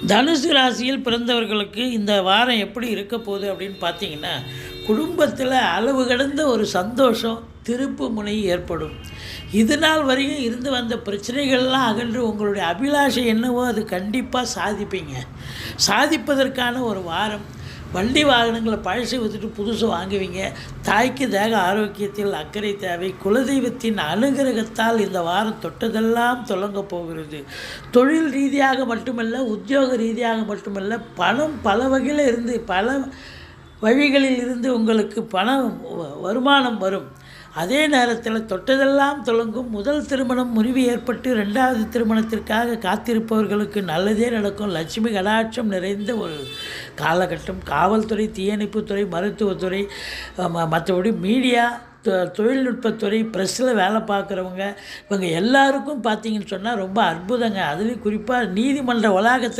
தனுசு ராசியில் பிறந்தவர்களுக்கு இந்த வாரம் எப்படி இருக்க போகுது அப்படின்னு பார்த்தீங்கன்னா, குடும்பத்தில் அளவு கடந்த ஒரு சந்தோஷம், திருப்பு முனை ஏற்படும். இது நாள் வரையும் இருந்து வந்த பிரச்சனைகள்லாம் அகன்று உங்களுடைய அபிலாஷை என்னவோ அது கண்டிப்பாக சாதிப்பீங்க. சாதிப்பதற்கான ஒரு வாரம். வண்டி வாகனங்களை பழசை விற்றுட்டு புதுசு வாங்குவீங்க. தாய்க்கு தேக ஆரோக்கியத்தில் அக்கறை தேவை. குலதெய்வத்தின் அனுகிரகத்தால் இந்த வாரம் தொட்டதெல்லாம் தொடங்க போகிறது. தொழில் ரீதியாக மட்டுமல்ல, உத்தியோக ரீதியாக மட்டுமல்ல, பணம் பல வகையில் இருந்து பல வழிகளில் இருந்து உங்களுக்கு வருமானம் வரும். அதே நேரத்தில் தொட்டதெல்லாம் தொடங்கும். முதல் திருமணம் முறிவு ஏற்பட்டு 2வது திருமணத்திற்காக காத்திருப்பவர்களுக்கு நல்லதே நடக்கும். லட்சுமி கடாட்சம் நிறைந்த ஒரு காலகட்டம். காவல்துறை, தீயணைப்புத்துறை, மருத்துவத்துறை, மற்றபடி மீடியா, தொழில்நுட்பத்துறை, ப்ரெஸ்ஸில் வேலை பார்க்குறவங்க, இவங்க எல்லாருக்கும் பார்த்தீங்கன்னு சொன்னால் ரொம்ப அற்புதங்க. அதுலேயும் குறிப்பாக நீதிமன்ற வளாகத்தில்